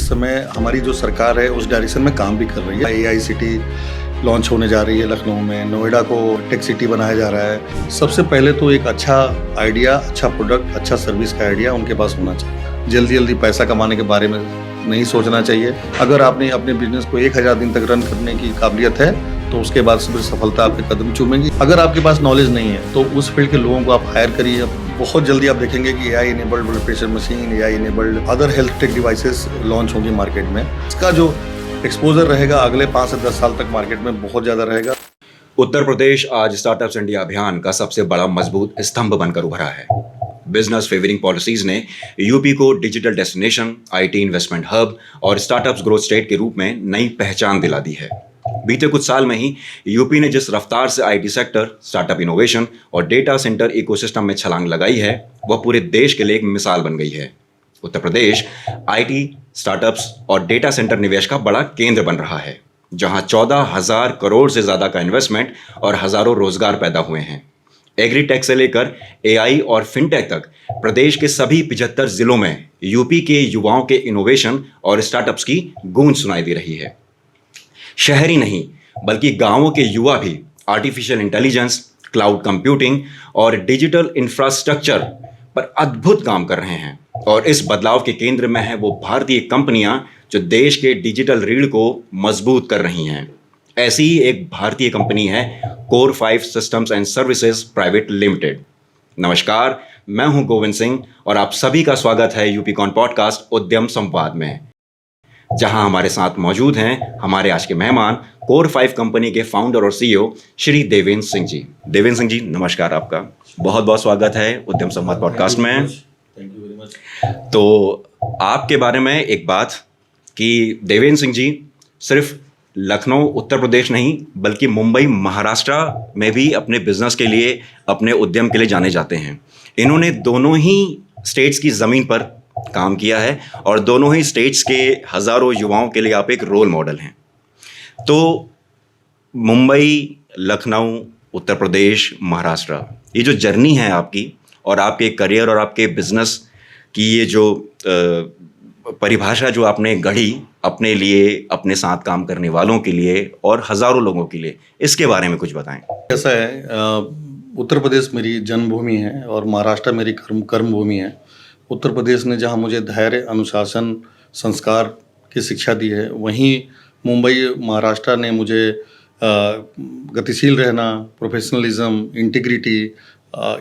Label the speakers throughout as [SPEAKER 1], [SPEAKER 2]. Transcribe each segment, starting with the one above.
[SPEAKER 1] इस समय हमारी जो सरकार है उस डायरेक्शन में काम भी कर रही है। AI सिटी लॉन्च होने जा रही है लखनऊ में, नोएडा को टेक सिटी बनाया जा रहा है। सबसे पहले तो एक अच्छा आइडिया, अच्छा प्रोडक्ट, अच्छा सर्विस का आइडिया उनके पास होना चाहिए। जल्दी जल्दी पैसा कमाने के बारे में नहीं सोचना चाहिए। अगर आपने अपने बिजनेस को 1000 दिन तक रन करने की काबिलियत है तो उसके बाद फिर सफलता आपके कदम चूमेगी। अगर आपके पास नॉलेज नहीं है तो उस फील्ड के लोगों को आप हायर करिए। बहुत जल्दी आप देखेंगे कि AI enabled blood pressure machine, AI enabled other health take devices launch होंगी मार्केट में। इसका जो एक्सपोजर रहेगा अगले 5 से 10 साल तक मार्केट में बहुत ज़्यादा रहेगा।
[SPEAKER 2] उत्तर प्रदेश आज स्टार्टअप्स इंडिया अभियान का सबसे बड़ा मजबूत स्तंभ बनकर उभरा है। बिजनेस फेवरिंग पॉलिसीज ने यूपी को digital destination, IT investment hub और स्टार्टअप्स ग्रोथ स्टेट के रूप में नई पहचान दिला दी है। बीते कुछ साल में ही यूपी ने जिस रफ्तार से IT सेक्टर, स्टार्टअप इनोवेशन और डेटा सेंटर इकोसिस्टम में छलांग लगाई है, वह पूरे देश के लिए एक मिसाल बन गई है। उत्तर प्रदेश IT, स्टार्टअप्स और डेटा सेंटर निवेश का बड़ा केंद्र बन रहा है, जहां 14,000 करोड़ से ज्यादा का इन्वेस्टमेंट और हजारों रोजगार पैदा हुए हैं। एग्रीटेक से लेकर AI और फिनटेक तक प्रदेश के सभी 75 जिलों में यूपी के युवाओं के इनोवेशन और स्टार्टअप्स की गूंज सुनाई दे रही है। शहर ही नहीं बल्कि गांवों के युवा भी आर्टिफिशियल इंटेलिजेंस, क्लाउड कंप्यूटिंग और डिजिटल इंफ्रास्ट्रक्चर पर अद्भुत काम कर रहे हैं। और इस बदलाव के केंद्र में है वो भारतीय कंपनियां जो देश के डिजिटल रीढ़ को मजबूत कर रही हैं। ऐसी ही एक भारतीय कंपनी है Core5 systems and services private limited. नमस्कार, मैं हूं गोविंद सिंह और आप सभी का स्वागत है यूपीकॉन पॉडकास्ट उद्यम संवाद में, जहां हमारे साथ मौजूद हैं हमारे आज के मेहमान Core5 कंपनी के फाउंडर और CEO श्री देवेंद्र सिंह जी। देवेंद्र सिंह जी, नमस्कार, आपका बहुत बहुत स्वागत है उद्यम संवाद पॉडकास्ट में।
[SPEAKER 1] Thank you very much.
[SPEAKER 2] तो आपके बारे में एक बात कि देवेंद्र सिंह जी सिर्फ लखनऊ उत्तर प्रदेश नहीं बल्कि मुंबई महाराष्ट्र में भी अपने बिजनेस के लिए, अपने उद्यम के लिए जाने जाते हैं। इन्होंने दोनों ही स्टेट्स की ज़मीन पर काम किया है और दोनों ही स्टेट्स के हज़ारों युवाओं के लिए आप एक रोल मॉडल हैं। तो मुंबई, लखनऊ, उत्तर प्रदेश, महाराष्ट्र, ये जो जर्नी है आपकी और आपके करियर और आपके बिजनेस की ये जो परिभाषा जो आपने गढ़ी अपने लिए, अपने साथ काम करने वालों के लिए और हज़ारों लोगों के लिए, इसके बारे में कुछ बताएं।
[SPEAKER 1] ऐसा है, उत्तर प्रदेश मेरी जन्मभूमि है और महाराष्ट्र मेरी कर्मभूमि है। उत्तर प्रदेश ने जहां मुझे धैर्य, अनुशासन, संस्कार की शिक्षा दी है, वहीं मुंबई महाराष्ट्र ने मुझे गतिशील रहना, प्रोफेशनलिज्म, इंटीग्रिटी,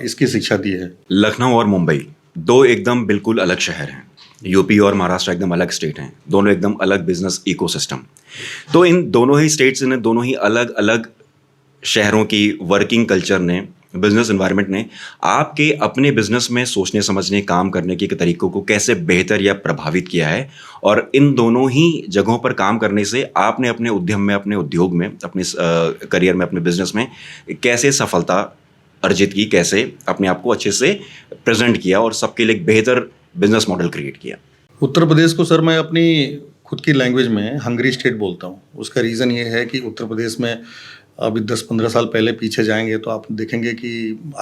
[SPEAKER 1] इसकी शिक्षा दी है।
[SPEAKER 2] लखनऊ और मुंबई दो एकदम बिल्कुल अलग शहर हैं। यूपी और महाराष्ट्र एकदम अलग स्टेट हैं, दोनों एकदम अलग बिजनेस इकोसिस्टम। तो इन दोनों ही स्टेट्स ने, दोनों ही अलग अलग शहरों की वर्किंग कल्चर ने, बिजनेस एनवायरनमेंट ने आपके अपने बिजनेस में सोचने, समझने, काम करने के तरीकों को कैसे बेहतर या प्रभावित किया है, और इन दोनों ही जगहों पर काम करने से आपने अपने उद्यम में, अपने उद्योग में, अपने करियर में, अपने बिजनेस में कैसे सफलता अर्जित की, कैसे अपने आप को अच्छे से प्रेजेंट किया और सबके लिए एक बेहतर बिजनेस मॉडल क्रिएट किया।
[SPEAKER 1] उत्तर प्रदेश को सर मैं अपनी खुद की लैंग्वेज में हंग्री स्टेट बोलता हूँ। उसका रीज़न ये है कि उत्तर प्रदेश में अभी 10-15 साल पहले पीछे जाएंगे तो आप देखेंगे कि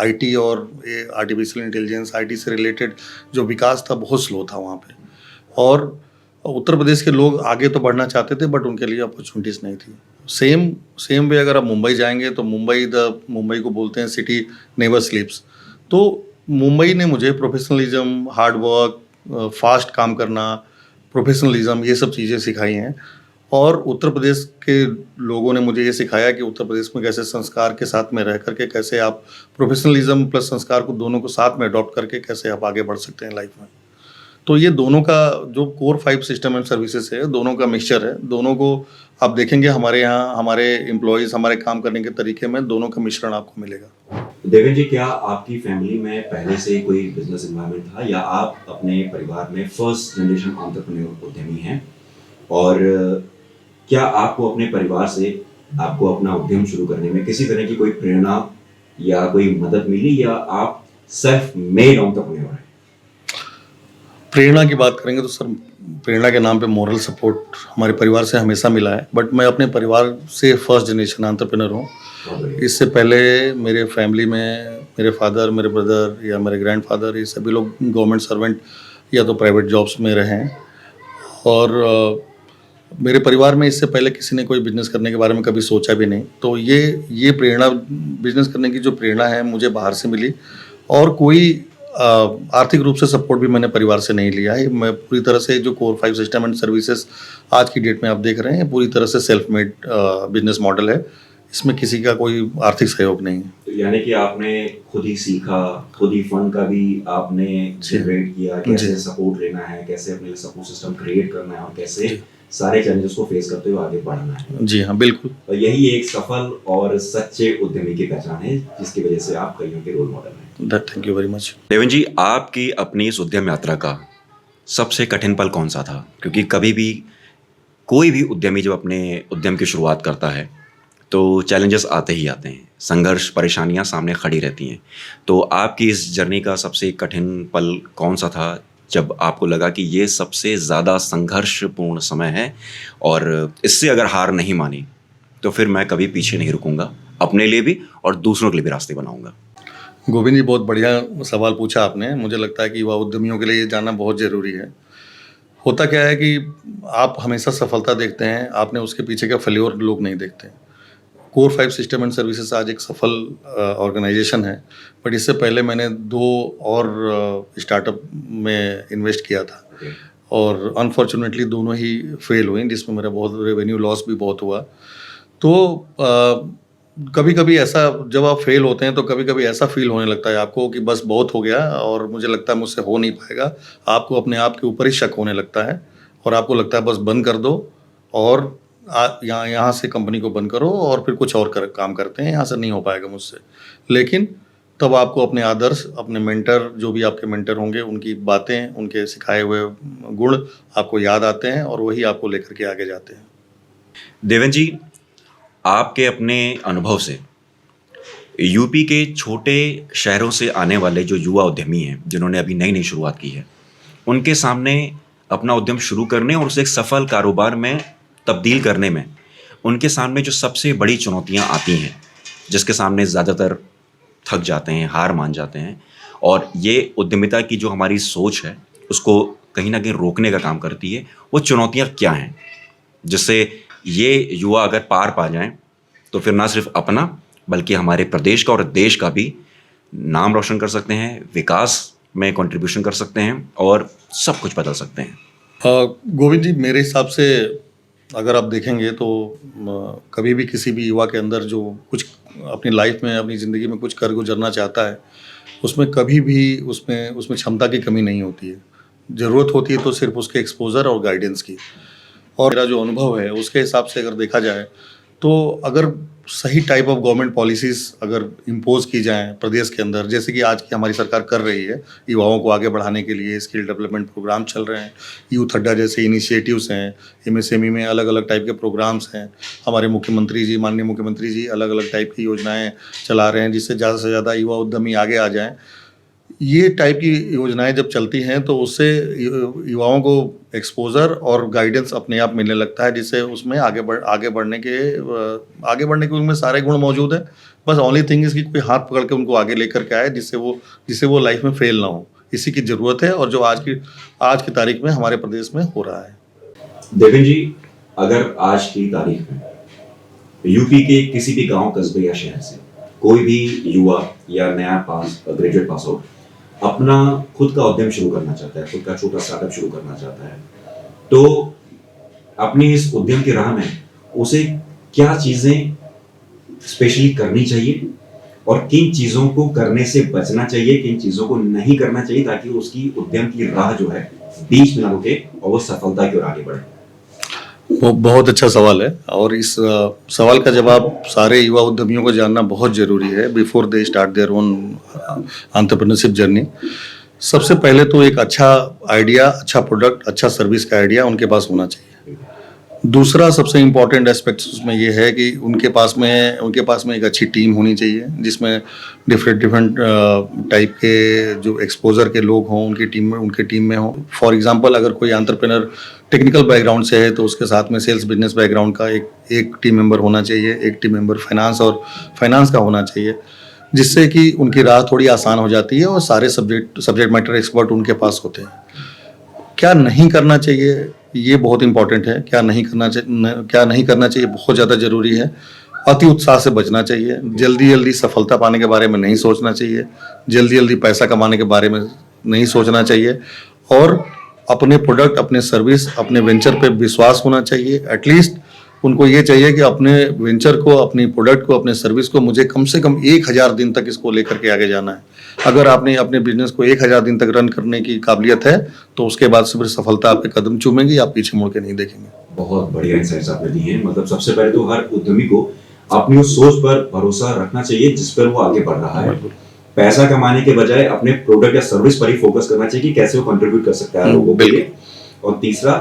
[SPEAKER 1] IT और ये आर्टिफिशियल इंटेलिजेंस, IT से रिलेटेड जो विकास था बहुत स्लो था वहाँ पे। और उत्तर प्रदेश के लोग आगे तो बढ़ना चाहते थे बट उनके लिए अपॉर्चुनिटीज़ नहीं थी। सेम वे अगर आप मुंबई जाएंगे तो मुंबई को बोलते हैं सिटी नेवर स्लीप्स। तो मुंबई ने मुझे प्रोफेशनलिज्म, हार्ड वर्क, फास्ट काम करना, प्रोफेशनलिज्म, ये सब चीज़ें सिखाई हैं। और उत्तर प्रदेश के लोगों ने मुझे ये सिखाया कि उत्तर प्रदेश में कैसे संस्कार के साथ में रह करके कैसे आप प्रोफेशनलिज्म प्लस संस्कार को दोनों को साथ में अडॉप्ट करके कैसे आप आगे बढ़ सकते हैं लाइफ में। तो ये दोनों का जो Core5 सिस्टम एंड सर्विसेज है, दोनों का मिक्सचर है। दोनों को आप देखेंगे हमारे यहाँ, हमारे एम्प्लॉयज़, हमारे काम करने के तरीके में दोनों का मिश्रण आपको मिलेगा।
[SPEAKER 2] देवेंद्र जी, क्या आपकी फैमिली में पहले से कोई बिजनेस एनवायरनमेंट था या आप अपने परिवार में फर्स्ट जनरेशन एंटरप्रेन्योर उद्यमी हैं? और क्या आपको अपने परिवार से आपको अपना उद्यम शुरू करने में किसी तरह की कोई प्रेरणा या कोई मदद मिली, या आप सेल्फ मेड एंटरप्रेन्योर हैं?
[SPEAKER 1] प्रेरणा की बात करेंगे तो सर, प्रेरणा के नाम पे मॉरल सपोर्ट हमारे परिवार से हमेशा मिला है। बट मैं अपने परिवार से फर्स्ट जनरेशन एंटरप्रेन्योर हूँ। इससे पहले मेरे फैमिली में मेरे फादर, मेरे ब्रदर या मेरे ग्रैंडफादर, ये सभी लोग गवर्नमेंट सर्वेंट या तो प्राइवेट जॉब्स में रहे हैं। और मेरे परिवार में इससे पहले किसी ने कोई बिज़नेस करने के बारे में कभी सोचा भी नहीं। तो ये प्रेरणा, बिज़नेस करने की जो प्रेरणा है मुझे बाहर से मिली, और कोई आर्थिक रूप से सपोर्ट भी मैंने परिवार से नहीं लिया है। मैं पूरी तरह से जो कोर 5 सिस्टम एंड सर्विसेज आज की डेट में आप देख रहे हैं, पूरी तरह से सेल्फ मेड बिज़नेस मॉडल है। इसमें किसी का कोई आर्थिक सहयोग नहीं है।
[SPEAKER 2] तो यानी कि आपने खुद ही सीखा, खुद ही फंड का भी आपने जनरेट किया, कैसे सपोर्ट लेना है, कैसे अपने लिए सपोर्ट सिस्टम क्रिएट करना है और कैसे सारे चैलेंजेस को फेस करते हुए आगे बढ़ना है।
[SPEAKER 1] जी हाँ, बिल्कुल।
[SPEAKER 2] और यही एक सफल और सच्चे उद्यमी की पहचान है, जिसकी वजह से आप कईयों के रोल मॉडल हैं।
[SPEAKER 1] Thank you very much.
[SPEAKER 2] Deven ji, आपकी अपनी इस उद्यम यात्रा का सबसे कठिन पल कौन सा था? क्योंकि कभी भी कोई भी उद्यमी जब अपने उद्यम की शुरुआत करता है तो चैलेंजेस आते ही आते हैं, संघर्ष, परेशानियां सामने खड़ी रहती हैं। तो आपकी इस जर्नी का सबसे कठिन पल कौन सा था, जब आपको लगा कि ये सबसे ज़्यादा संघर्षपूर्ण समय है और इससे अगर हार नहीं मानी तो फिर मैं कभी पीछे नहीं रुकूंगा, अपने लिए भी और दूसरों के लिए भी रास्ते बनाऊंगा?
[SPEAKER 1] गोविंद जी, बहुत बढ़िया सवाल पूछा आपने। मुझे लगता है कि युवा उद्यमियों के लिए ये जानना बहुत ज़रूरी है। होता क्या है कि आप हमेशा सफलता देखते हैं, आपने उसके पीछे का फेल्योर लोग नहीं देखते। कोर 5 सिस्टम एंड सर्विसेज आज एक सफल ऑर्गेनाइजेशन है, बट इससे पहले मैंने 2 और स्टार्टअप में इन्वेस्ट किया था, और अनफॉर्चुनेटली दोनों ही फेल हुई, जिसमें मेरा बहुत रेवेन्यू लॉस भी बहुत हुआ। तो कभी कभी ऐसा, जब आप फेल होते हैं तो कभी कभी ऐसा फील होने लगता है आपको कि बस बहुत हो गया और मुझे लगता है मुझसे हो नहीं पाएगा। आपको अपने आप के ऊपर ही शक होने लगता है और आपको लगता है बस बंद कर दो और यहाँ से कंपनी को बंद करो और फिर कुछ और काम करते हैं, यहाँ से नहीं हो पाएगा मुझसे। लेकिन तब आपको अपने आदर्श, अपने मेंटर, जो भी आपके मेंटर होंगे, उनकी बातें, उनके सिखाए हुए गुण आपको याद आते हैं और वही आपको लेकर के आगे जाते हैं।
[SPEAKER 2] देवेन जी, आपके अपने अनुभव से यूपी के छोटे शहरों से आने वाले जो युवा उद्यमी हैं, जिन्होंने अभी नई नई शुरुआत की है, उनके सामने अपना उद्यम शुरू करने और उसे एक सफल कारोबार में तब्दील करने में उनके सामने जो सबसे बड़ी चुनौतियां आती हैं, जिसके सामने ज़्यादातर थक जाते हैं, हार मान जाते हैं, और ये उद्यमिता की जो हमारी सोच है उसको कहीं ना कहीं रोकने का काम करती है, वो चुनौतियां क्या हैं जिससे ये युवा अगर पार पा जाएं तो फिर ना सिर्फ अपना बल्कि हमारे प्रदेश का और देश का भी नाम रोशन कर सकते हैं, विकास में कंट्रीब्यूशन कर सकते हैं और सब कुछ बदल सकते हैं?
[SPEAKER 1] गोविंद जी, मेरे हिसाब से अगर आप देखेंगे तो कभी भी किसी भी युवा के अंदर जो कुछ अपनी लाइफ में, अपनी ज़िंदगी में कुछ कर गुजरना चाहता है, उसमें कभी भी उसमें क्षमता की कमी नहीं होती है। ज़रूरत होती है तो सिर्फ उसके एक्सपोज़र और गाइडेंस की। और मेरा जो अनुभव है उसके हिसाब से अगर देखा जाए तो अगर सही टाइप ऑफ गवर्नमेंट पॉलिसीज़ अगर इम्पोज की जाएं प्रदेश के अंदर, जैसे कि आज की हमारी सरकार कर रही है, युवाओं को आगे बढ़ाने के लिए स्किल डेवलपमेंट प्रोग्राम चल रहे हैं, यूथ अड्डा जैसे इनिशिएटिव्स हैं, एमएसएमई में अलग अलग टाइप के प्रोग्राम्स हैं, हमारे मुख्यमंत्री जी, माननीय मुख्यमंत्री जी अलग अलग टाइप की योजनाएं चला रहे हैं जिससे ज़्यादा से ज़्यादा युवा उद्यमी आगे आ जाएँ। ये टाइप की योजनाएं जब चलती हैं तो उससे युवाओं को एक्सपोज़र और गाइडेंस अपने आप मिलने लगता है, जिससे उसमें आगे बढ़ने के उनमें सारे गुण मौजूद हैं। बस ओनली थिंग इज़ कि कोई हाथ पकड़ के उनको आगे लेकर के आए जिससे वो लाइफ में फेल ना हो। इसी की ज़रूरत है और जो आज की तारीख में हमारे प्रदेश में हो रहा है।
[SPEAKER 2] देवेन जी, अगर आज की तारीख में यूपी के किसी भी गांव, कस्बे या शहर से कोई भी युवा या नया ग्रेजुएट पास आउट अपना खुद का उद्यम शुरू करना चाहता है, खुद का छोटा स्टार्टअप शुरू करना चाहता है, तो अपनी इस उद्यम की राह में उसे क्या चीजें स्पेशली करनी चाहिए और किन चीजों को करने से बचना चाहिए, किन चीजों को नहीं करना चाहिए, ताकि उसकी उद्यम की राह जो है बीच में ना रुके और वो सफलता की ओर आगे बढ़े?
[SPEAKER 1] वो बहुत अच्छा सवाल है और इस सवाल का जवाब सारे युवा उद्यमियों को जानना बहुत ज़रूरी है before they start their own entrepreneurship journey. सबसे पहले तो एक अच्छा आइडिया, अच्छा प्रोडक्ट, अच्छा सर्विस का आइडिया उनके पास होना चाहिए। दूसरा सबसे इम्पॉर्टेंट एस्पेक्ट उसमें ये है कि उनके पास में एक अच्छी टीम होनी चाहिए जिसमें डिफरेंट टाइप के जो एक्सपोजर के लोग हों उनके टीम में हों। फॉर एग्जांपल, अगर कोई एंटरप्रेन्योर टेक्निकल बैकग्राउंड से है तो उसके साथ में सेल्स बिजनेस बैकग्राउंड का एक टीम मेंबर होना चाहिए, एक टीम मेंबर फाइनेंस का होना चाहिए, जिससे कि उनकी राह थोड़ी आसान हो जाती है और सारे सब्जेक्ट मैटर एक्सपर्ट उनके पास होते हैं। क्या नहीं करना चाहिए ये बहुत इंपॉर्टेंट है। क्या नहीं करना चाहिए बहुत ज़्यादा ज़रूरी है। अति उत्साह से बचना चाहिए। जल्दी जल्दी सफलता पाने के बारे में नहीं सोचना चाहिए। जल्दी जल्दी पैसा कमाने के बारे में नहीं सोचना चाहिए। और अपने प्रोडक्ट, अपने सर्विस, अपने वेंचर पे विश्वास होना चाहिए। एटलीस्ट उनको ये चाहिए कि अपने वेंचर को, अपनी प्रोडक्ट को, अपने सर्विस को मुझे कम से कम 1000 दिन तक इसको लेकर के आगे जाना है। अगर आपने अपने बिजनेस को 1000 दिन तक रन करने की काबिलियत है तो उसके बाद से फिर सफलता आपके कदम चूमेगी, आप पीछे मुड़ के नहीं देखेंगे।
[SPEAKER 2] बहुत बढ़िया इंसाइट्स आपने दी हैं। मतलब सबसे पहले तो हर उद्यमी को अपनी उस सोच पर भरोसा रखना चाहिए जिस पर वो आगे बढ़ रहा है। पैसा कमाने के बजाय अपने प्रोडक्ट या सर्विस पर ही फोकस करना चाहिए कि कैसे वो कंट्रीब्यूट कर सकता है लोगों के लिए। और तीसरा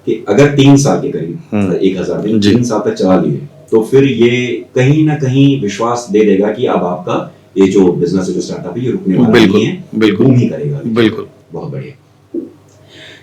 [SPEAKER 2] कि अगर 3 साल के करीब 1000 दिन 3 साल तक चला लिए तो फिर ये कहीं ना कहीं विश्वास दे देगा कि अब आपका ये जो बिजनेस है, जो स्टार्टअप है, ये रुकने वाला नहीं है, बूम ही करेगा।
[SPEAKER 1] बिल्कुल।
[SPEAKER 2] बहुत बढ़िया।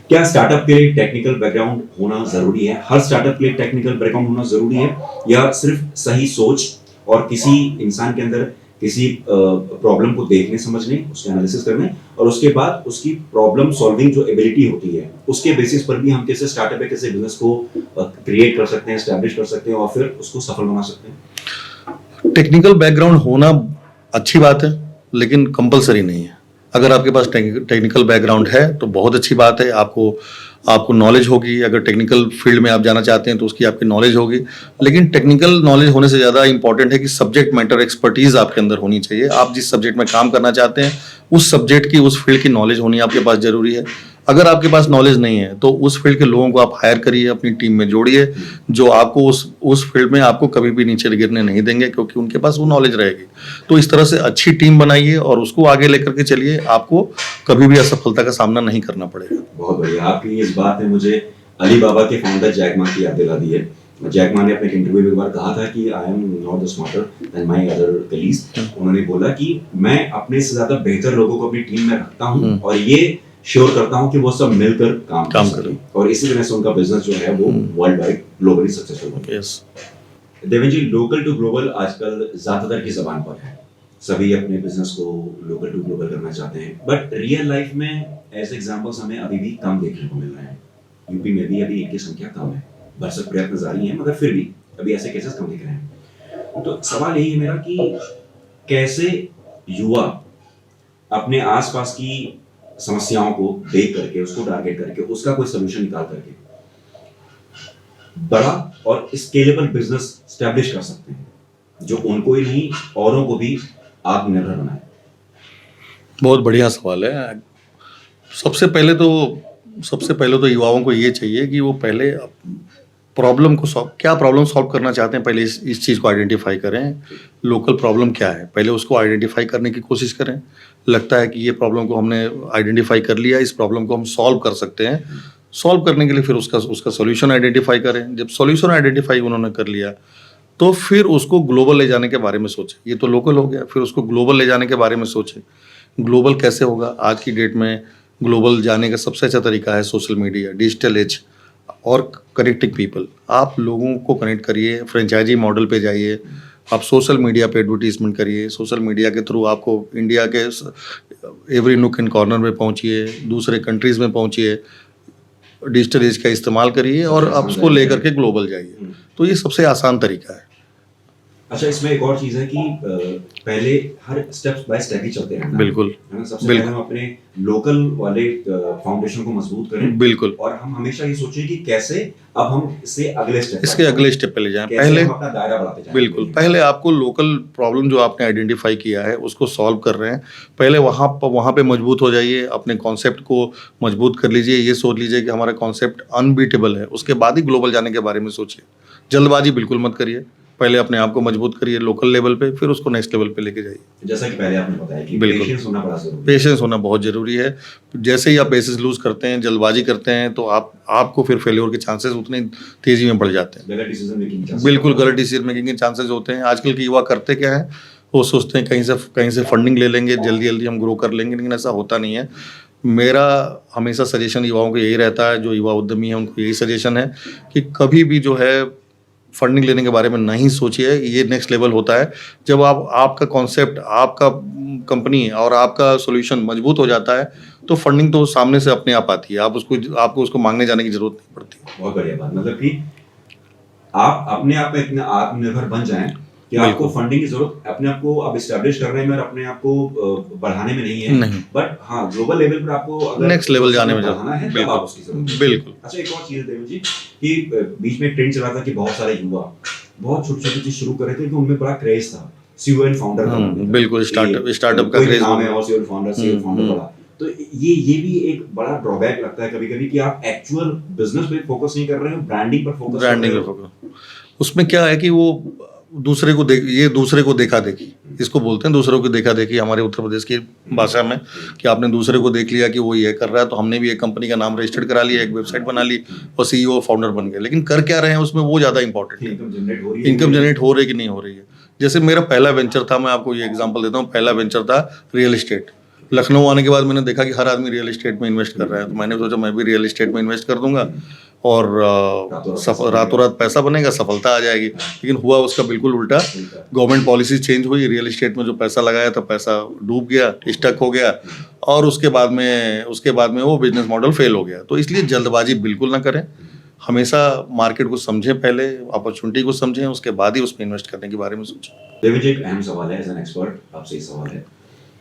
[SPEAKER 2] क्या स्टार्टअप के लिए टेक्निकल बैकग्राउंड होना जरूरी है? हर स्टार्टअप के लिए टेक्निकल बैकग्राउंड होना जरूरी है या सिर्फ सही सोच और किसी इंसान के अंदर किसी प्रॉब्लम को देखने, समझने, उसके एनालिसिस करने और उसके बाद उसकी प्रॉब्लम सॉल्विंग जो एबिलिटी होती है उसके बेसिस पर भी हम कैसे स्टार्टअप या कैसे बिजनेस को क्रिएट कर सकते हैं, एस्टैब्लिश कर सकते हैं और फिर उसको सफल बना सकते हैं?
[SPEAKER 1] टेक्निकल बैकग्राउंड होना अच्छी बात है लेकिन कंपलसरी नहीं है। अगर आपके पास टेक्निकल बैकग्राउंड है तो बहुत अच्छी बात है। आपको नॉलेज होगी। अगर टेक्निकल फील्ड में आप जाना चाहते हैं तो उसकी आपकी नॉलेज होगी। लेकिन टेक्निकल नॉलेज होने से ज़्यादा इंपॉर्टेंट है कि सब्जेक्ट मैटर एक्सपर्टीज आपके अंदर होनी चाहिए। आप जिस सब्जेक्ट में काम करना चाहते हैं उस सब्जेक्ट की, उस फील्ड की नॉलेज होनी आपके पास जरूरी है। अगर आपके पास नॉलेज नहीं है तो उस फील्ड के लोगों को आप हायर करिए, अपनी टीम में जोड़िए, जो आपको उस फील्ड में आपको कभी भी नीचे गिरने नहीं देंगे क्योंकि उनके पास वो नॉलेज रहेगी। तो इस तरह से अच्छी टीम बनाइए और उसको आगे लेकर के चलिए। आपको कभी भी असफलता का सामना नहीं करना पड़ेगा।
[SPEAKER 2] बहुत बढ़िया। आपकी इस बात ने मुझे अली बाबा के फाउंडर जैक मा की याद दिला दी है। जैक मा ने अपने इंटरव्यू में एक बार कहा था कि I am not the smarter than my other colleagues. उन्होंने बोला कि मैं अपने से ज्यादा बेहतर लोगों को अपनी टीम में रखता हूं और ये श्योर करता हूं कि वो सब मिलकर काम करें और इसी वजह से उनका बिजनेस जो है वो वर्ल्ड वाइड ग्लोबली सक्सेसफुल हो।
[SPEAKER 1] Yes
[SPEAKER 2] Devendra ji, local to global आजकल ज्यादातर की जबान पर है। सभी अपने बिजनेस को लोकल टू ग्लोबल करना चाहते हैं बट रियल लाइफ में ऐसे एग्जांपल्स हमें अभी भी कम देखने को मिल रहे हैं। यूपी में भी अभी इनकी संख्या कम है। भरसक प्रयत्न जारी है मगर फिर भी अभी ऐसे केसेस कम दिख रहे हैं। तो सवाल यही है मेरा कि कैसे युवा अपने आसपास की समस्याओं को देख करके, उसको टारगेट करके, उसका कोई सोल्यूशन निकाल करके बड़ा और स्केलेबल बिजनेस स्टैब्लिश कर सकते हैं जो उनको ही नहीं औरों को भी आत्मनिर्भर बनाए।
[SPEAKER 1] बहुत बढ़िया सवाल है। सबसे पहले तो युवाओं को ये चाहिए कि वो पहले प्रॉब्लम सॉल्व करना चाहते हैं, पहले इस चीज़ को आइडेंटिफाई करें। लोकल प्रॉब्लम क्या है, पहले उसको आइडेंटिफाई करने की कोशिश करें। लगता है कि ये प्रॉब्लम को हमने आइडेंटिफाई कर लिया, इस प्रॉब्लम को हम सॉल्व कर सकते हैं। सॉल्व करने के लिए फिर उसका सॉल्यूशन आइडेंटिफाई करें। जब सॉल्यूशन आइडेंटिफाई उन्होंने कर लिया तो फिर उसको ग्लोबल ले जाने के बारे में सोचें। ये तो लोकल हो गया, फिर उसको ग्लोबल ले जाने के बारे में सोचें। ग्लोबल कैसे होगा? आज की डेट में ग्लोबल जाने का सबसे अच्छा तरीका है सोशल मीडिया, डिजिटल एज और कनेक्टिंग पीपल। आप लोगों को कनेक्ट करिए, फ्रेंचाइजी मॉडल पे जाइए, आप सोशल मीडिया पे एडवर्टीजमेंट करिए। सोशल मीडिया के थ्रू आपको इंडिया के एवरी नुक एंड कॉर्नर में पहुंचिए, दूसरे कंट्रीज़ में पहंचिए, डिजिटल एज का इस्तेमाल करिए और आप उसको लेकर के ग्लोबल जाइए। तो ये सबसे आसान तरीका है।
[SPEAKER 2] अच्छा, इसमें एक और चीज है कि पहले हर स्टेप बाय स्टेप ही चलते रहना।
[SPEAKER 1] बिल्कुल,
[SPEAKER 2] है ना। सबसे पहले हम अपने लोकल वाले फाउंडेशन को मजबूत करें।
[SPEAKER 1] बिल्कुल।
[SPEAKER 2] और हम हमेशा ये सोचें कि कैसे अब हम इसके अगले स्टेप
[SPEAKER 1] पे ले जाएं।
[SPEAKER 2] पहले हम अपना दायरा बढ़ाते जाएं।
[SPEAKER 1] बिल्कुल, पहले आपको लोकल प्रॉब्लम जो आपने आइडेंटिफाई किया है उसको सॉल्व कर रहे हैं, पहले वहाँ पे मजबूत हो जाइए। अपने कॉन्सेप्ट को मजबूत कर लीजिए। ये सोच लीजिए कि हमारा कॉन्सेप्ट अनबीटेबल है, उसके बाद ही ग्लोबल जाने के बारे में सोचिए। जल्दबाजी बिल्कुल मत करिए। पहले अपने आप को मजबूत करिए लोकल लेवल पे, फिर उसको नेक्स्ट लेवल पे लेके जाइए।
[SPEAKER 2] जैसा कि पहले आपने बताया कि
[SPEAKER 1] बिल्कुल,
[SPEAKER 2] पेशेंस होना बड़ा जरूरी है।
[SPEAKER 1] पेशेंस होना बहुत जरूरी है। जैसे ही आप पेशेंस लूज करते हैं, जल्दबाजी करते हैं, तो आपको फिर फेल्योर के चांसेस उतने तेजी में बढ़ जाते हैं।
[SPEAKER 2] गलत डिसीजन मेकिंग चांसेस,
[SPEAKER 1] बिल्कुल गलत डिसीजन मेकिंग के चांसेस होते हैं। आजकल के युवा करते क्या है, वो सोचते हैं कहीं से फंडिंग ले लेंगे, जल्दी जल्दी हम ग्रो कर लेंगे, लेकिन ऐसा होता नहीं है। मेरा हमेशा सजेशन युवाओं को यही रहता है, जो युवा उद्यमी है उनको यही सजेशन है कि कभी भी जो है फंडिंग लेने के बारे में नहीं सोचिए। ये नेक्स्ट लेवल होता है जब आपका कॉन्सेप्ट, आपका कंपनी और आपका सॉल्यूशन मजबूत हो जाता है, तो फंडिंग तो सामने से अपने आप आती है। आपको उसको मांगने जाने की जरूरत नहीं पड़ती।
[SPEAKER 2] बहुत बढ़िया बात, मतलब कि आप अपने आप में इतने आत्मनिर्भर बन जाएं कि आपको फंडिंग की जरूरत अपने आप को अब इस्टेब्लिश करने में और अपने आप को बढ़ाने में नहीं है, बट हाँ ग्लोबल लेवल पर आपको अगर
[SPEAKER 1] नेक्स्ट लेवल जाने में
[SPEAKER 2] बढ़ाना है तब आप उसकी जरूरत है।
[SPEAKER 1] बिल्कुल।
[SPEAKER 2] अच्छा, एक और चीज देव जी कि बीच में ट्रेंड चला था कि बहुत सारे युवा बहुत छोटी छोटी चीज शुरू कर रहे थे कि उनमें बड़ा क्रेज था सीईओ एंड फाउंडर का।
[SPEAKER 1] बिल्कुल, स्टार्टअप का क्रेज
[SPEAKER 2] नाम है और सीईओ फाउंडर बड़ा। तो ये भी एक बड़ा ड्रॉबैक लगता है कभी-कभी कि आप एक्चुअल बिजनेस पे फोकस नहीं कर रहे हो, ब्रांडिंग पर फोकस कर रहे हो।
[SPEAKER 1] उसमें क्या है कि वो दूसरे को देखा देखी, इसको बोलते हैं दूसरों को देखा देखी हमारे उत्तर प्रदेश की भाषा में, कि आपने दूसरे को देख लिया कि वो ये कर रहा है तो हमने भी एक कंपनी का नाम रजिस्टर्ड करा लिया, एक वेबसाइट बना ली और सीईओ फाउंडर बन गए। लेकिन कर क्या रहे हैं उसमें, वो ज़्यादा इंपॉर्टेंट है। इनकम जनरेट हो रही है कि नहीं हो रही है। जैसे मेरा पहला वेंचर था, मैं आपको ये एग्जांपल देता हूँ, पहला वेंचर था रियल एस्टेट। लखनऊ आने के बाद मैंने देखा कि हर आदमी रियल एस्टेट में इन्वेस्ट कर रहा है, तो मैंने सोचा मैं भी रियल एस्टेट में इन्वेस्ट कर दूंगा और रातों रात पैसा बनेगा, सफलता आ जाएगी। लेकिन हुआ उसका बिल्कुल उल्टा। गवर्नमेंट पॉलिसी चेंज हुई, रियल एस्टेट में जो पैसा लगाया था पैसा डूब गया, स्टक हो गया, और उसके बाद में वो बिजनेस मॉडल फेल हो गया। तो इसलिए जल्दबाजी बिल्कुल ना करें, हमेशा मार्केट को समझें, पहले अपॉर्चुनिटी को समझें, उसके बाद ही उसमें इन्वेस्ट करने के बारे में सोचें।
[SPEAKER 2] देवेंद्र जी, एक अहम सवाल है, एज एन एक्सपर्ट आपसे ये सवाल है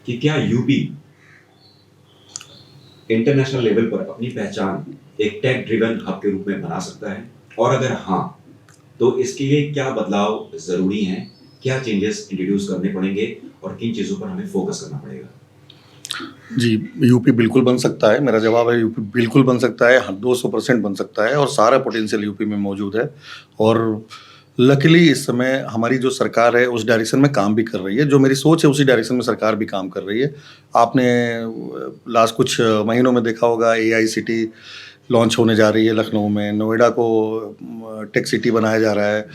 [SPEAKER 2] कि क्या यूपी इंटरनेशनल लेवल पर अपनी पहचान एक टेक ड्रिवन हब के रूप में बना सकता है, और अगर हाँ तो इसके लिए क्या बदलाव जरूरी हैं, क्या चेंजेस इंट्रोड्यूस करने पड़ेंगे और किन चीजों पर हमें फोकस करना पड़ेगा?
[SPEAKER 1] जी, यूपी बिल्कुल बन सकता है। मेरा जवाब है यूपी बिल्कुल बन सकता है, 200% बन सकता है, और सारा पोटेंशियल यूपी में मौजूद है। और लकीली इस समय हमारी जो सरकार है उस डायरेक्शन में काम भी कर रही है। जो मेरी सोच है उसी डायरेक्शन में सरकार भी काम कर रही है। आपने लास्ट कुछ महीनों में देखा होगा एआई सिटी लॉन्च होने जा रही है लखनऊ में, नोएडा को टेक सिटी बनाया जा रहा है।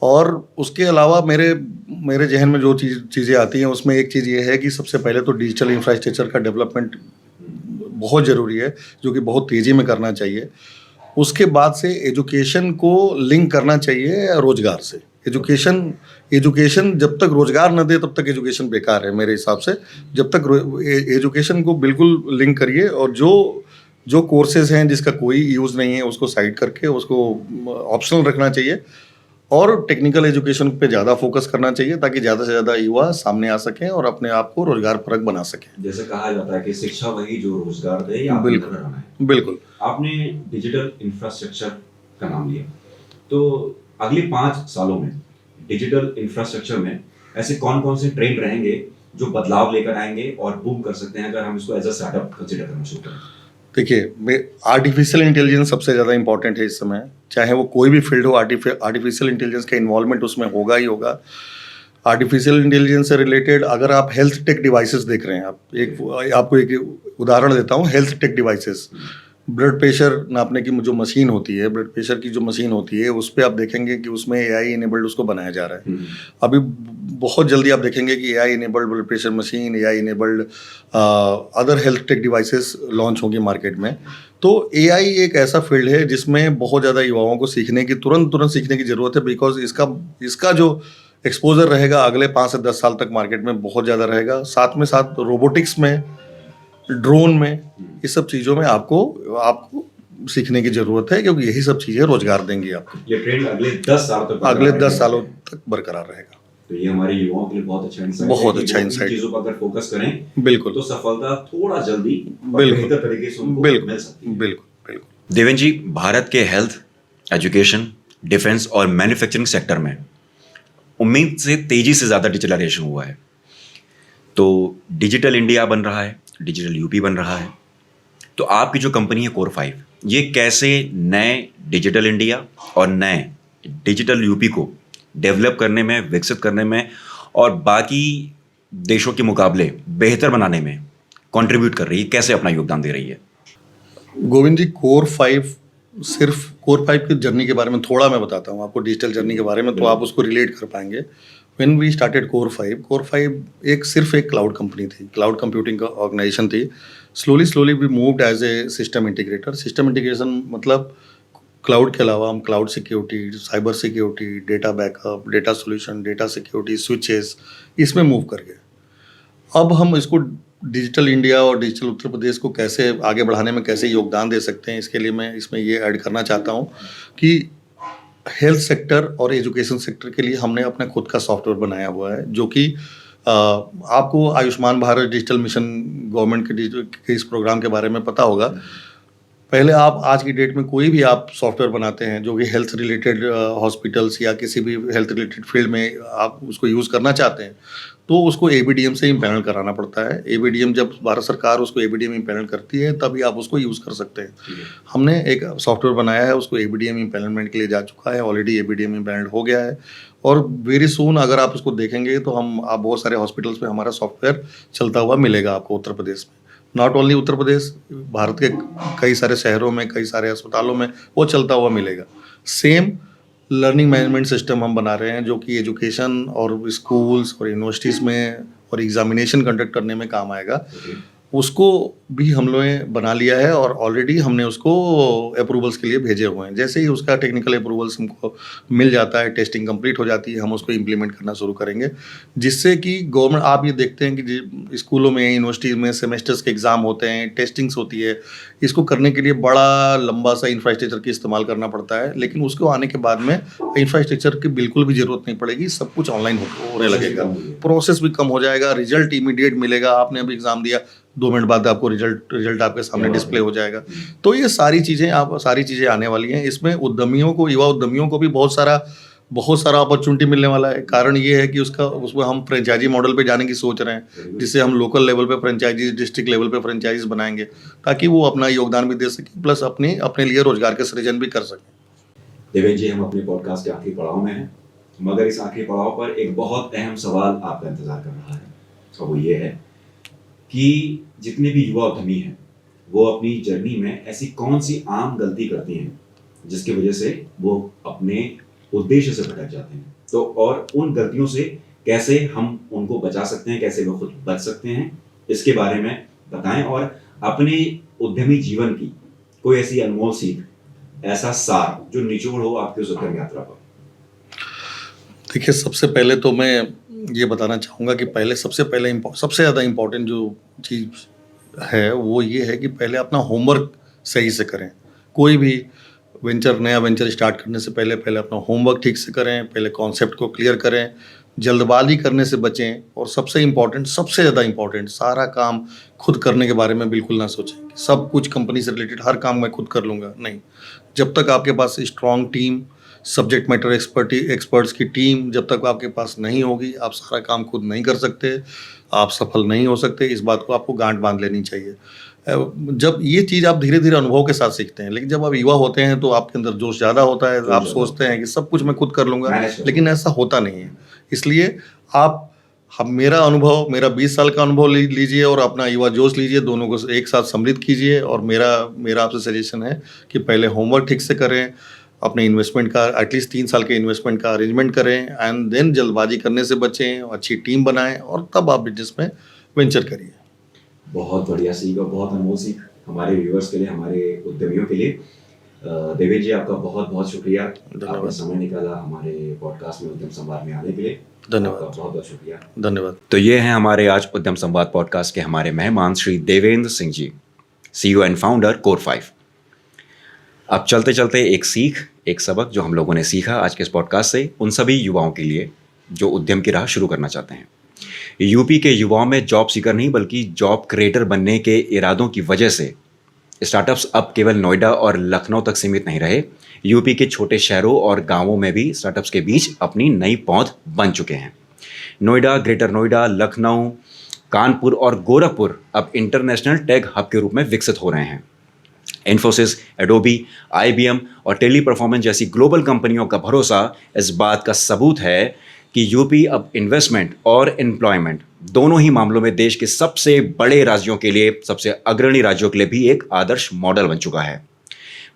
[SPEAKER 1] और उसके अलावा मेरे जहन में जो चीज़ें आती हैं उसमें एक चीज़ ये है कि सबसे पहले तो डिजिटल इंफ्रास्ट्रक्चर का डेवलपमेंट बहुत ज़रूरी है, जो कि बहुत तेज़ी में करना चाहिए। उसके बाद से एजुकेशन को लिंक करना चाहिए रोजगार से। एजुकेशन जब तक रोजगार न दे तब तक एजुकेशन बेकार है मेरे हिसाब से। जब तक एजुकेशन को बिल्कुल लिंक करिए, और जो कोर्सेज हैं जिसका कोई यूज़ नहीं है उसको साइड करके उसको ऑप्शनल रखना चाहिए, और टेक्निकल एजुकेशन पे ज़्यादा फोकस करना चाहिए ताकि ज़्यादा से ज़्यादा युवा सामने आ सकें और अपने आप को रोजगार परक बना सकें।
[SPEAKER 2] जैसे कहा जाता है कि शिक्षा वही जो रोजगार दे, या
[SPEAKER 1] बिल्कुल।
[SPEAKER 2] आपने डिजिटल इंफ्रास्ट्रक्चर का नाम लिया, तो अगले 5 सालों में डिजिटल इंफ्रास्ट्रक्चर में ऐसे कौन-कौन से ट्रेंड रहेंगे जो बदलाव लेकर आएंगे और बूम कर सकते हैं, अगर हम इसको एज अ स्टार्टअप कंसीडर करना शुरू करें?
[SPEAKER 1] देखिए, आर्टिफिशियल इंटेलिजेंस सबसे ज़्यादा इंपॉर्टेंट है इस समय। चाहे वो कोई भी फील्ड हो, आर्टिफिशियल इंटेलिजेंस का इन्वॉल्वमेंट उसमें होगा ही होगा। आर्टिफिशियल इंटेलिजेंस से रिलेटेड अगर आप हेल्थ टेक डिवाइसेस देख रहे हैं, आपको एक उदाहरण देता हूँ। Health take devices, blood pressure नापने की जो मशीन होती है, ब्लड प्रेशर की जो मशीन होती है, उस पर आप देखेंगे कि उसमें एआई इनेबल्ड उसको बनाया जा रहा है। अभी बहुत जल्दी आप देखेंगे कि AI enabled blood pressure machine, AI enabled other health take devices launch होंगी मार्केट में। तो एआई एक ऐसा फील्ड है जिसमें बहुत ज़्यादा युवाओं को सीखने की तुरंत सीखने की ज़रूरत है, बिकॉज इसका जो एक्सपोजर रहेगा अगले 5 से 10 साल तक मार्केट में बहुत ज़्यादा रहेगा। साथ में साथ रोबोटिक्स में, ड्रोन में, इस सब चीज़ों में आपको सीखने की ज़रूरत है, क्योंकि यही सब चीज़ें रोजगार देंगी आपको।
[SPEAKER 2] ये ट्रेंड अगले 10
[SPEAKER 1] सालों तक बरकरार रहेगा।
[SPEAKER 2] तो ये हमारे युवाओं के लिए बहुत अच्छा इंसाइट है।
[SPEAKER 1] बहुत अच्छा इंसाइट।
[SPEAKER 2] चीज़ों पर अगर फोकस करें
[SPEAKER 1] बिल्कुल,
[SPEAKER 2] तो सफलता थोड़ा जल्दी और बेहतर तरीके से उनको मिल सकती है।
[SPEAKER 1] बिल्कुल।
[SPEAKER 2] देवेंद्र जी, भारत के हेल्थ, एजुकेशन, डिफेंस और मैन्युफैक्चरिंग सेक्टर में उम्मीद से तेजी से ज़्यादा डिजिटलाइजेशन हुआ है। तो डिजिटल इंडिया बन रहा है, डिजिटल यूपी बन रहा है। तो आपकी जो कंपनी है कोर5, ये कैसे नए डिजिटल इंडिया और नए डिजिटल यूपी को डेवलप करने में, विकसित करने में और बाकी देशों के मुकाबले बेहतर बनाने में कंट्रीब्यूट कर रही है, कैसे अपना योगदान दे रही है?
[SPEAKER 1] गोविंद जी, सिर्फ कोर5 की जर्नी के बारे में थोड़ा मैं बताता हूँ आपको, डिजिटल जर्नी के बारे में, तो आप उसको रिलेट कर पाएंगे। व्हेन वी स्टार्टेड कोर5 सिर्फ एक क्लाउड कंपनी थी, क्लाउड कंप्यूटिंग का ऑर्गेनाइजेशन थी। Slowly we moved as a system integrator. System integration मतलब क्लाउड के अलावा हम cloud security, cyber security, data backup, data solution, data security, switches, इसमें मूव कर गए। अब हम इसको डिजिटल इंडिया और डिजिटल उत्तर प्रदेश को कैसे आगे बढ़ाने में कैसे योगदान दे सकते हैं, इसके लिए मैं इसमें ये ऐड करना चाहता हूँ कि हेल्थ सेक्टर और एजुकेशन सेक्टर के लिए हमने अपना खुद का सॉफ्टवेयर बनाया हुआ है, जो कि आपको Ayushman Bharat digital mission government के इस प्रोग्राम के बारे में पता होगा। पहले आप आज की डेट में कोई भी आप सॉफ्टवेयर बनाते हैं जो कि हेल्थ रिलेटेड हॉस्पिटल्स या किसी भी हेल्थ रिलेटेड फील्ड में आप उसको यूज़ करना चाहते हैं, तो उसको एबीडीएम से इम्पैनल कराना पड़ता है। एबीडीएम, जब भारत सरकार उसको एबीडीएम इम्पैनल करती है तभी आप उसको यूज़ कर सकते हैं। हमने एक सॉफ्टवेयर बनाया है, उसको एबीडीएम इम्पैनलमेंट के लिए जा चुका है, ऑलरेडी एबीडीएम इम्पैनल्ड हो गया है और वेरी सून अगर आप उसको देखेंगे तो आप बहुत सारे हॉस्पिटल्स में हमारा सॉफ्टवेयर चलता हुआ मिलेगा आपको उत्तर प्रदेश में। नॉट ओनली उत्तर प्रदेश, भारत के कई सारे शहरों में, कई सारे अस्पतालों में वो चलता हुआ मिलेगा। सेम लर्निंग मैनेजमेंट सिस्टम हम बना रहे हैं जो कि एजुकेशन और स्कूल्स और यूनिवर्सिटीज़ में और एग्जामिनेशन कंडक्ट करने में काम आएगा। उसको भी हम लोगों ने बना लिया है और ऑलरेडी हमने उसको अप्रूवल्स के लिए भेजे हुए हैं। जैसे ही उसका टेक्निकल अप्रूवल्स हमको मिल जाता है, टेस्टिंग कंप्लीट हो जाती है, हम उसको इम्प्लीमेंट करना शुरू करेंगे, जिससे कि गवर्नमेंट, आप ये देखते हैं कि स्कूलों में, यूनिवर्सिटीज़ में सेमेस्टर्स के एग्ज़ाम होते हैं, टेस्टिंग्स होती है, इसको करने के लिए बड़ा लंबा सा इंफ्रास्ट्रक्चर की इस्तेमाल करना पड़ता है, लेकिन उसको आने के बाद में इंफ्रास्ट्रक्चर की बिल्कुल भी ज़रूरत नहीं पड़ेगी, सब कुछ ऑनलाइन होने लगेगा, प्रोसेस भी कम हो जाएगा, रिजल्ट इमीडिएट मिलेगा। आपने अभी एग्ज़ाम दिया, 2 मिनट बाद आपको रिजल्ट आपके सामने डिस्प्ले हो जाएगा। तो ये सारी चीज़ें आने वाली हैं। इसमें उद्यमियों को, युवा उद्यमियों को भी बहुत सारा अपॉर्चुनिटी मिलने वाला है। कारण ये है कि उसमें हम फ्रेंचाइजी मॉडल पे जाने की सोच रहे हैं, जिससे हम लोकल लेवल पे फ्रेंचाइजीज, डिस्ट्रिक्ट लेवल पे फ्रेंचाइजीज बनाएंगे, ताकि वो अपना योगदान भी दे सकें, प्लस अपने लिए रोजगार के सृजन भी कर सकें।
[SPEAKER 2] देवेंद्र जी, हम अपने पॉडकास्ट के आखिरी पड़ाव में हैं, मगर इस आखिरी पड़ाव पर एक बहुत अहम सवाल आपका इंतजार कर रहा है, और वो ये है कि जितने भी युवा उद्यमी हैं वो अपनी जर्नी में ऐसी कौन सी आम गलती करती हैं जिसकी वजह से वो अपने उद्देश्य से भटक जाते हैं, तो और उन गलतियों से कैसे हम उनको बचा सकते हैं, कैसे वो खुद बच सकते हैं, इसके बारे में बताएं। और अपने उद्यमी जीवन की कोई ऐसी अनमोल सीख, ऐसा सार जो निचोड़ हो आपकी उस उद्यम यात्रा पर।
[SPEAKER 1] देखिए, सबसे पहले तो मैं ये बताना चाहूँगा कि सबसे ज़्यादा इम्पोर्टेंट जो चीज़ है वो ये है कि पहले अपना होमवर्क सही से करें। कोई भी नया वेंचर स्टार्ट करने से पहले अपना होमवर्क ठीक से करें, पहले कॉन्सेप्ट को क्लियर करें, जल्दबाजी करने से बचें और सबसे ज़्यादा इम्पोर्टेंट, सारा काम खुद करने के बारे में बिल्कुल ना सोचें कि सब कुछ कंपनी से रिलेटेड हर काम मैं खुद कर लूँगा। नहीं, जब तक आपके पास strong team, subject matter experts की टीम जब तक आपके पास नहीं होगी, आप सारा काम खुद नहीं कर सकते, आप सफल नहीं हो सकते। इस बात को आपको गांठ बांध लेनी चाहिए। जब ये चीज़ आप धीरे धीरे अनुभव के साथ सीखते हैं, लेकिन जब आप युवा होते हैं तो आपके अंदर जोश ज़्यादा होता है, आप सोचते हैं कि सब कुछ मैं खुद कर लूँगा, लेकिन ऐसा होता नहीं है। इसलिए मेरा 20 साल का अनुभव लीजिए और अपना युवा जोश लीजिए, दोनों को एक साथ सम्मिलित कीजिए। और मेरा आपसे सजेशन है कि पहले होमवर्क ठीक से करें, अपने इन्वेस्टमेंट का एटलीस्ट 3 साल के इन्वेस्टमेंट का अरेंजमेंट करें, एंड देन जल्दबाजी करने से बचें, अच्छी टीम बनाएं और तब आप बिजनेस में वेंचर करिए।
[SPEAKER 2] बहुत बढ़िया सीख और बहुत अनमोल सीख हमारे व्यूअर्स के लिए, हमारे उद्यमियों के लिए। देवेंद्र जी, आपका बहुत बहुत शुक्रिया, आपने समय निकाला हमारे पॉडकास्ट में उद्यम संवाद में आने के लिए।
[SPEAKER 1] धन्यवाद,
[SPEAKER 2] बहुत बहुत शुक्रिया।
[SPEAKER 1] धन्यवाद।
[SPEAKER 2] तो ये हैं हमारे आज उद्यम संवाद पॉडकास्ट के हमारे मेहमान Shri Devendra Singh ji, CEO and founder कोर5। अब चलते चलते एक सबक जो हम लोगों ने सीखा आज के इस पॉडकास्ट से, उन सभी युवाओं के लिए जो उद्यम की राह शुरू करना चाहते हैं। यूपी के युवाओं में जॉब सीकर नहीं बल्कि जॉब क्रिएटर बनने के इरादों की वजह से स्टार्टअप्स अब केवल नोएडा और लखनऊ तक सीमित नहीं रहे, यूपी के छोटे शहरों और गांवों में भी स्टार्टअप्स के बीच अपनी नई पौध बन चुके हैं। नोएडा, ग्रेटर नोएडा, लखनऊ, कानपुर और गोरखपुर अब इंटरनेशनल टेक हब के रूप में विकसित हो रहे हैं। इन्फोसिस, एडोबी, IBM और टेली परफॉर्मेंस जैसी ग्लोबल कंपनियों का भरोसा इस बात का सबूत है कि यूपी अब इन्वेस्टमेंट और एम्प्लॉयमेंट दोनों ही मामलों में देश के सबसे बड़े राज्यों के लिए, सबसे अग्रणी राज्यों के लिए भी एक आदर्श मॉडल बन चुका है।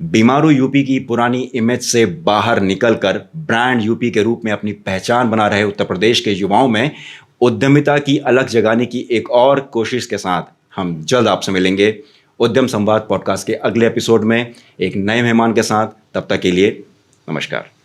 [SPEAKER 2] बीमारू यूपी की पुरानी इमेज से बाहर निकलकर ब्रांड यूपी के रूप में अपनी पहचान बना रहे उत्तर प्रदेश के युवाओं में उद्यमिता की अलग जगाने की एक और कोशिश के साथ हम जल्द आपसे मिलेंगे। उद्यम संवाद पॉडकास्ट के अगले एपिसोड में एक नए मेहमान के साथ। तब तक के लिए नमस्कार।